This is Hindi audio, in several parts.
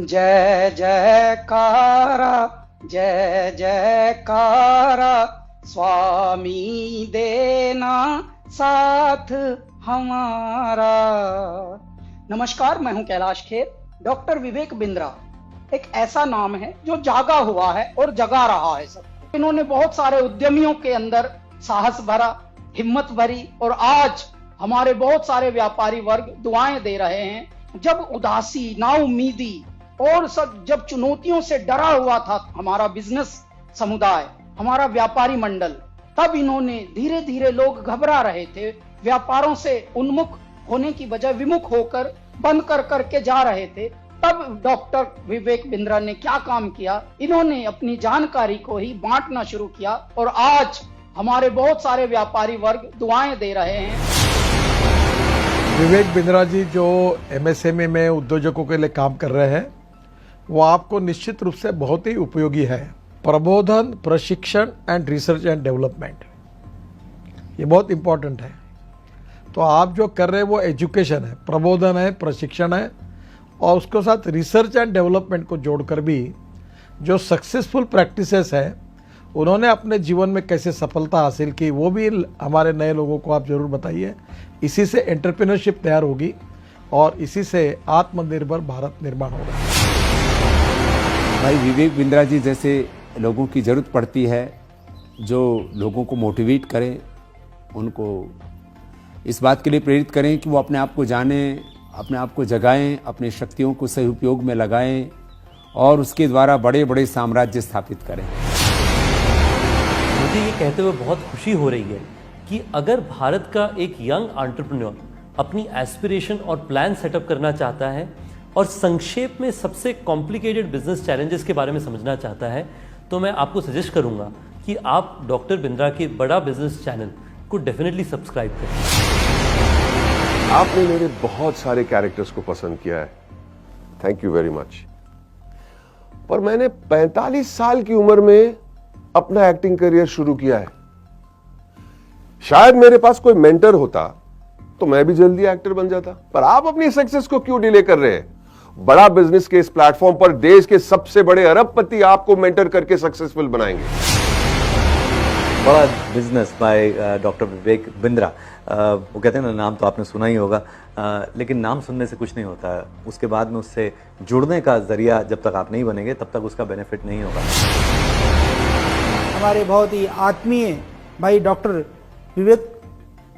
जय जयकारा जय जयकारा स्वामी देना साथ हमारा। नमस्कार, मैं हूं कैलाश खेर। डॉक्टर विवेक बिंद्रा एक ऐसा नाम है जो जागा हुआ है और जगा रहा है सब। इन्होंने बहुत सारे उद्यमियों के अंदर साहस भरा, हिम्मत भरी, और आज हमारे बहुत सारे व्यापारी वर्ग दुआएं दे रहे हैं। जब उदासी, नाउमीदी और सब जब चुनौतियों से डरा हुआ था हमारा बिजनेस समुदाय, हमारा व्यापारी मंडल, तब इन्होंने धीरे धीरे, लोग घबरा रहे थे, व्यापारों से उन्मुख होने की बजाय विमुख होकर बंद कर करके जा रहे थे, तब डॉक्टर विवेक बिंद्रा ने क्या काम किया, इन्होंने अपनी जानकारी को ही बांटना शुरू किया और आज हमारे बहुत सारे व्यापारी वर्ग दुआएं दे रहे हैं। विवेक बिंद्रा जी जो एमएसएमई में उद्योजकों के लिए काम कर रहे हैं, वो आपको निश्चित रूप से बहुत ही उपयोगी है। प्रबोधन, प्रशिक्षण एंड रिसर्च एंड डेवलपमेंट, ये बहुत इंपॉर्टेंट है। तो आप जो कर रहे हैं वो एजुकेशन है, प्रबोधन है, प्रशिक्षण है, और उसके साथ रिसर्च एंड डेवलपमेंट को जोड़कर भी जो सक्सेसफुल प्रैक्टिसेस है, उन्होंने अपने जीवन में कैसे सफलता हासिल की, वो भी हमारे नए लोगों को आप जरूर बताइए। इसी से एंटरप्रेन्योरशिप तैयार होगी और इसी से आत्मनिर्भर भारत निर्माण होगा। भाई विवेक बिंद्रा जी जैसे लोगों की ज़रूरत पड़ती है, जो लोगों को मोटिवेट करें, उनको इस बात के लिए प्रेरित करें कि वो अपने आप को जानें, अपने आप को जगाएं, अपनी शक्तियों को सही उपयोग में लगाएं और उसके द्वारा बड़े बड़े साम्राज्य स्थापित करें। मुझे ये कहते हुए बहुत खुशी हो रही है कि अगर भारत का एक यंग एंटरप्रेन्योर अपनी एस्पिरेशन और प्लान सेटअप करना चाहता है और संक्षेप में सबसे कॉम्प्लिकेटेड बिजनेस चैलेंजेस के बारे में समझना चाहता है, तो मैं आपको सजेस्ट करूंगा कि आप डॉक्टर बिंद्रा के बड़ा बिजनेस चैनल को डेफिनेटली सब्सक्राइब करें। आपने मेरे बहुत सारे कैरेक्टर्स को पसंद किया है, थैंक यू वेरी मच। पर मैंने 45 साल की उम्र में अपना एक्टिंग करियर शुरू किया है। शायद मेरे पास कोई मेंटर होता तो मैं भी जल्दी एक्टर बन जाता। पर आप अपनी सक्सेस को क्यों डिले कर रहे हैं? बड़ा बिजनेस के इस प्लेटफॉर्म पर देश के सबसे बड़े अरबपति आपको मेंटर करके सक्सेसफुल बनाएंगे। बड़ा business by doctor Vivek Bindra. वो कहते हैं ना, नाम तो आपने सुना ही होगा, लेकिन नाम सुनने से कुछ नहीं होता है। उसके बाद में उससे जुड़ने का जरिया जब तक आप नहीं बनेंगे तब तक उसका बेनिफिट नहीं होगा। हमारे बहुत ही आत्मीय भाई डॉक्टर विवेक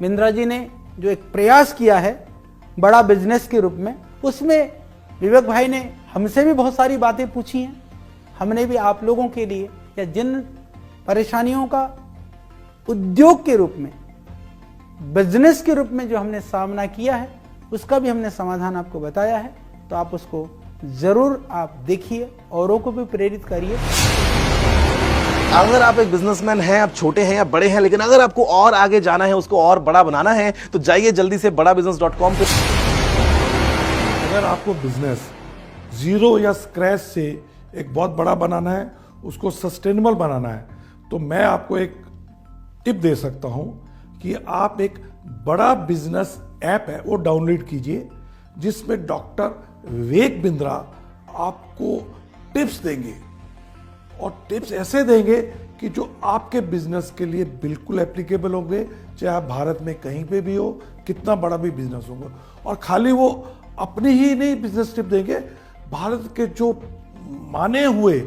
बिंद्रा जी ने जो एक प्रयास किया है बड़ा बिजनेस के रूप में, उसमें विवेक भाई ने हमसे भी बहुत सारी बातें पूछी हैं। हमने भी आप लोगों के लिए, या जिन परेशानियों का उद्योग के रूप में, बिजनेस के रूप में जो हमने सामना किया है, उसका भी हमने समाधान आपको बताया है। तो आप उसको जरूर आप देखिए, औरों को भी प्रेरित करिए। अगर आप एक बिजनेसमैन हैं, आप छोटे हैं या बड़े हैं, लेकिन अगर आपको और आगे जाना है, उसको और बड़ा बनाना है, तो जाइए जल्दी से badabusiness.com पे। अगर आपको बिजनेस जीरो या स्क्रैच से एक बहुत बड़ा बनाना है, उसको सस्टेनेबल बनाना है, तो मैं आपको एक टिप दे सकता हूं कि आप एक बड़ा बिजनेस ऐप है वो डाउनलोड कीजिए, जिसमें डॉक्टर विवेक बिंद्रा आपको टिप्स देंगे, और टिप्स ऐसे देंगे कि जो आपके बिजनेस के लिए बिल्कुल एप्लीकेबल होंगे, चाहे आप भारत में कहीं पे भी हो, कितना बड़ा भी बिजनेस होगा। और खाली वो अपनी ही नहीं बिजनेस टिप देंगे, भारत के जो माने हुए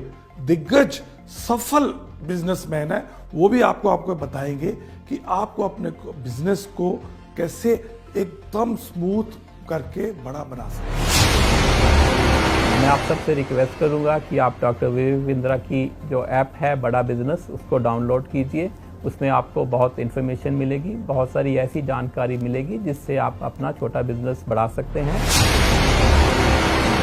दिग्गज सफल बिजनेसमैन है, वो भी आपको बताएंगे कि आपको अपने बिजनेस को कैसे एकदम स्मूथ करके बड़ा बना सकते। मैं आप सबसे रिक्वेस्ट करूंगा कि आप डॉक्टर विवेक बिंद्रा की जो ऐप है बड़ा बिजनेस, उसको डाउनलोड कीजिए। उसमें आपको बहुत इन्फॉर्मेशन मिलेगी, बहुत सारी ऐसी जानकारी मिलेगी जिससे आप अपना छोटा बिजनेस बढ़ा सकते हैं।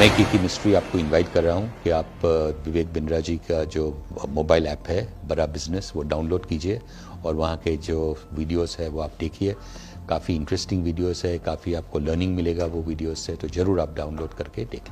मैं की मिस्ट्री आपको इनवाइट कर रहा हूं कि आप विवेक बिंद्रा जी का जो मोबाइल ऐप है बड़ा बिजनेस, वो डाउनलोड कीजिए और वहाँ के जो वीडियोस है वो आप देखिए। काफ़ी इंटरेस्टिंग वीडियोस है, काफ़ी आपको लर्निंग मिलेगा वो वीडियोस से, तो ज़रूर आप डाउनलोड करके देख लीजिए।